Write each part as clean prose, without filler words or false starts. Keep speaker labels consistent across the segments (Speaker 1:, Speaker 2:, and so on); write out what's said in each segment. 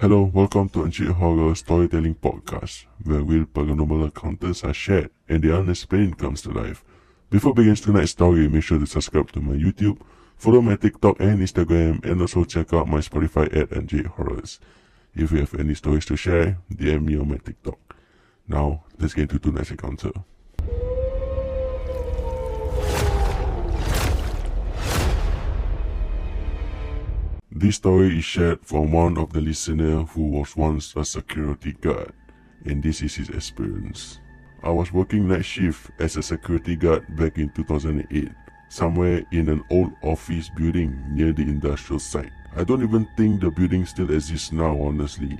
Speaker 1: Hello, welcome to Uncheat Horror Storytelling Podcast, where real paranormal encounters are shared and the unexplained comes to life. Before begins tonight's story, make sure to subscribe to my YouTube, follow my TikTok and Instagram, and also check out my Spotify at Uncheat Horrors. If you have any stories to share, DM me on my TikTok. Now, let's get into tonight's encounter. This story is shared from one of the listeners who was once a security guard, and this is his experience. I was working night shift as a security guard back in 2008, somewhere in an old office building near the industrial site. I don't even think the building still exists now, honestly.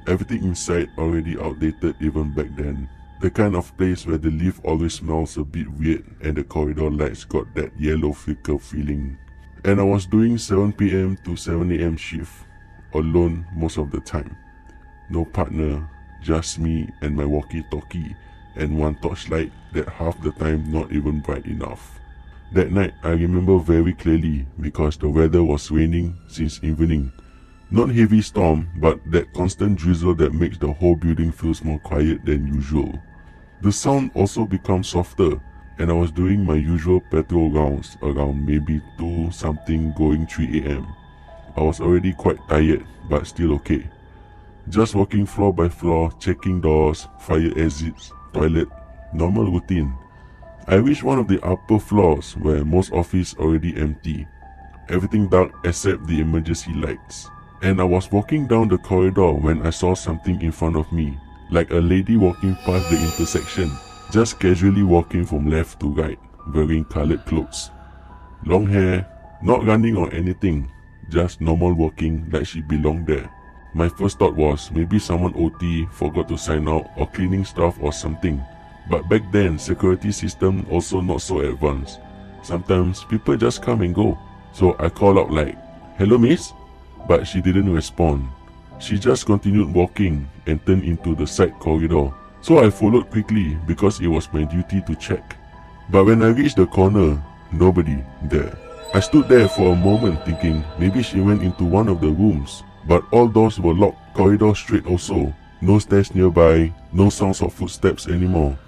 Speaker 1: Everything inside already outdated even back then. The kind of place where the lift always smells a bit weird and the corridor lights got that yellow flicker feeling. And I was doing 7 PM to 7 AM shift, alone most of the time. No partner, just me and my walkie-talkie and one torchlight that half the time not even bright enough. That night I remember very clearly because the weather was raining since evening. Not heavy storm, but that constant drizzle that makes the whole building feels more quiet than usual. The sound also becomes softer, and I was doing my usual patrol rounds around maybe 2 something going 3 AM. I was already quite tired, but still okay. Just walking floor by floor, checking doors, fire exits, toilet, normal routine. I reached one of the upper floors where most office already empty. Everything dark except the emergency lights. And I was walking down the corridor when I saw something in front of me, like a lady walking past the intersection. Just casually walking from left to right, wearing colored clothes. Long hair, not running or anything, just normal walking like she belonged there. My first thought was maybe someone OT, forgot to sign out or cleaning stuff or something. But back then, security system also not so advanced. Sometimes people just come and go. So I called out like, "Hello miss?" But she didn't respond. She just continued walking and turned into the side corridor. So I followed quickly because it was my duty to check. But when I reached the corner, nobody there. I stood there for a moment thinking maybe she went into one of the rooms. But all doors were locked, corridor straight also. No stairs nearby, no sounds of footsteps anymore.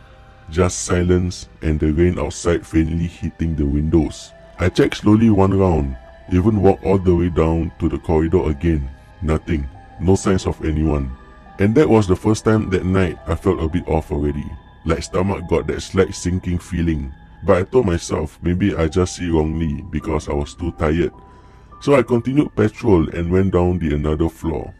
Speaker 1: Just silence and the rain outside faintly hitting the windows. I checked slowly one round, even walked all the way down to the corridor again. Nothing, no signs of anyone. And that was the first time that night I felt a bit off already. Like stomach got that slight sinking feeling. But I told myself maybe I just see wrongly because I was too tired. So I continued patrol and went down another floor.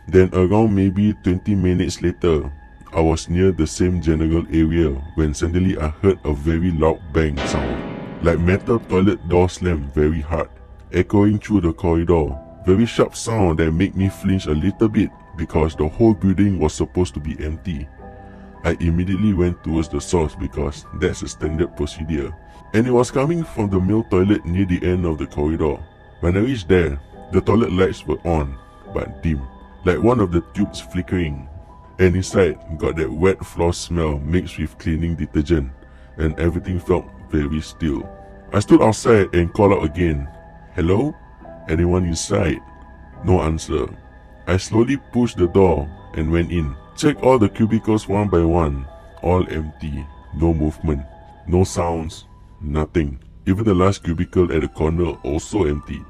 Speaker 1: Then around maybe 20 minutes later, I was near the same general area when suddenly I heard a very loud bang sound. Like metal toilet door slam very hard, echoing through the corridor. Very sharp sound that made me flinch a little bit because the whole building was supposed to be empty. I immediately went towards the source because that's a standard procedure. And it was coming from the male toilet near the end of the corridor. When I reached there, the toilet lights were on, but dim, like one of the tubes flickering. And inside got that wet floor smell mixed with cleaning detergent, and everything felt very still. I stood outside and called out again, "Hello? Anyone inside?" No answer. I slowly pushed the door and went in. Checked all the cubicles one by one. All empty. No movement. No sounds. Nothing. Even the last cubicle at the corner also empty.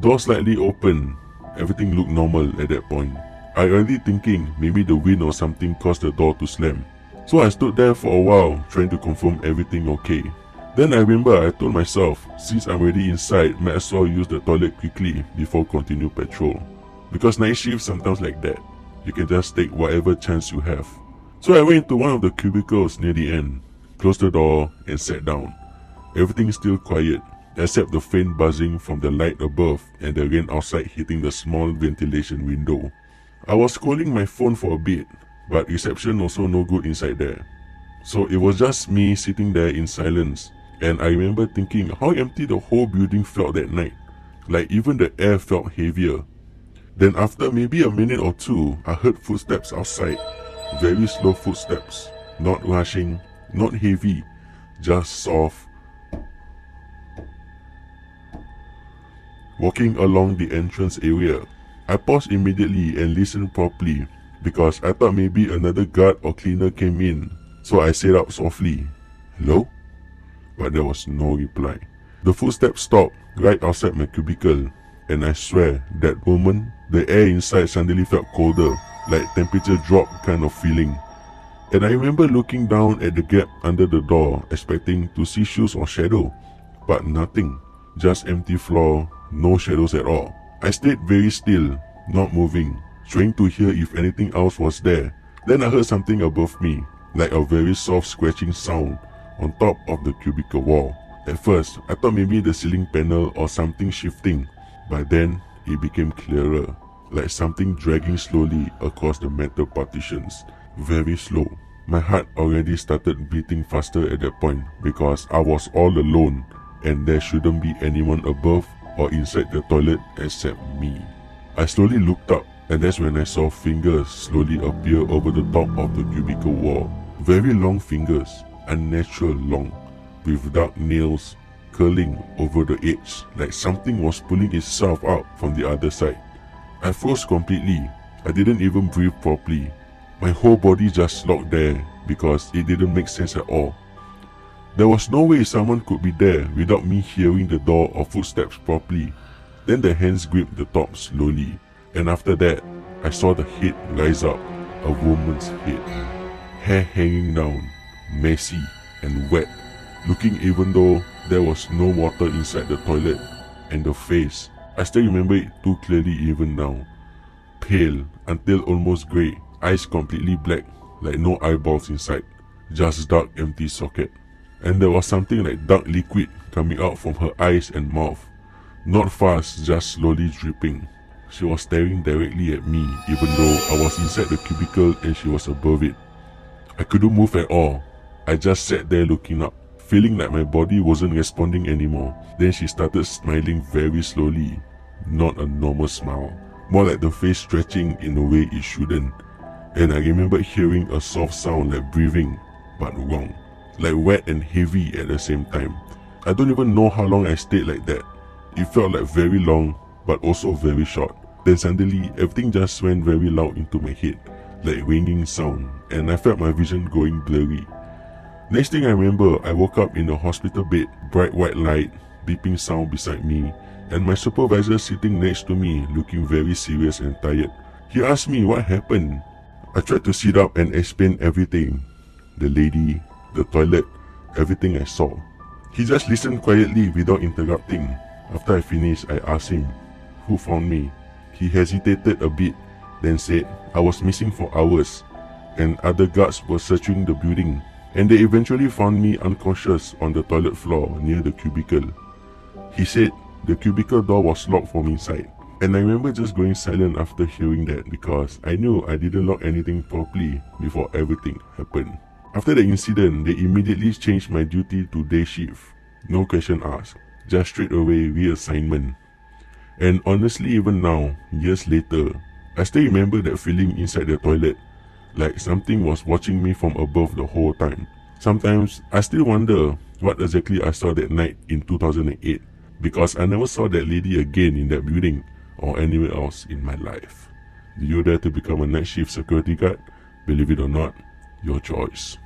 Speaker 1: Door slightly open. Everything looked normal at that point. I already thinking maybe the wind or something caused the door to slam. So I stood there for a while trying to confirm everything okay. Then I remember I told myself, since I'm already inside, might as well use the toilet quickly before continue patrol. Because night shift sometimes like that. You can just take whatever chance you have. So I went into one of the cubicles near the end, closed the door and sat down. Everything still quiet, except the faint buzzing from the light above and the rain outside hitting the small ventilation window. I was scrolling my phone for a bit, but reception also no good inside there. So it was just me sitting there in silence. And I remember thinking how empty the whole building felt that night. Like even the air felt heavier. Then after maybe a minute or two, I heard footsteps outside. Very slow footsteps. Not rushing, not heavy, just soft. walking along the entrance area. I paused immediately and listened properly because I thought maybe another guard or cleaner came in, so I said out softly, "Hello?" But there was no reply. The footsteps stopped right outside my cubicle, and I swear that moment the air inside suddenly felt colder, like temperature drop kind of feeling. And I remember looking down at the gap under the door, expecting to see shoes or shadow, but nothing, just empty floor, no shadows at all. I stayed very still, not moving, trying to hear if anything else was there. Then I heard something above me, like a very soft scratching sound on top of the cubicle wall. At first, I thought maybe the ceiling panel or something shifting, but then it became clearer, like something dragging slowly across the metal partitions. Very slow. My heart already started beating faster at that point because I was all alone and there shouldn't be anyone above or inside the toilet except me. I slowly looked up, and that's when I saw fingers slowly appear over the top of the cubicle wall. Very long fingers, unnatural long, with dark nails curling over the edge like something was pulling itself out from the other side. I froze completely. I didn't even breathe properly. My whole body just locked there because it didn't make sense at all. There was no way someone could be there without me hearing the door or footsteps properly. Then the hands gripped the top slowly, and after that, I saw the head rise up, a woman's head. Hair hanging down, messy and wet, looking even though there was no water inside the toilet. And the face, I still remember it too clearly even now. Pale until almost grey, eyes completely black, like no eyeballs inside, just dark empty socket. And there was something like dark liquid coming out from her eyes and mouth. Not fast, just slowly dripping. She was staring directly at me even though I was inside the cubicle and she was above it. I couldn't move at all. I just sat there looking up, feeling like my body wasn't responding anymore. Then she started smiling very slowly. Not a normal smile, more like the face stretching in a way it shouldn't. And I remember hearing a soft sound like breathing, but wrong, like wet and heavy at the same time. I don't even know how long I stayed like that. It felt like very long, but also very short. Then suddenly, everything just went very loud into my head, like ringing sound, and I felt my vision going blurry. Next thing I remember, I woke up in a hospital bed, bright white light, beeping sound beside me, and my supervisor sitting next to me, looking very serious and tired. He asked me what happened. I tried to sit up and explain everything. The lady, the toilet, everything I saw. He just listened quietly without interrupting. After I finished, I asked him, "Who found me?" He hesitated a bit, then said, "I was missing for hours, and other guards were searching the building, and they eventually found me unconscious on the toilet floor near the cubicle." He said the cubicle door was locked from inside, and I remember just going silent after hearing that because I knew I didn't lock anything properly before everything happened. After the incident, they immediately changed my duty to day shift. No question asked, just straight away reassignment. And honestly, even now, years later, I still remember that feeling inside the toilet, like something was watching me from above the whole time. Sometimes, I still wonder what exactly I saw that night in 2008, because I never saw that lady again in that building or anywhere else in my life. Do you dare to become a night shift security guard? Believe it or not, your choice.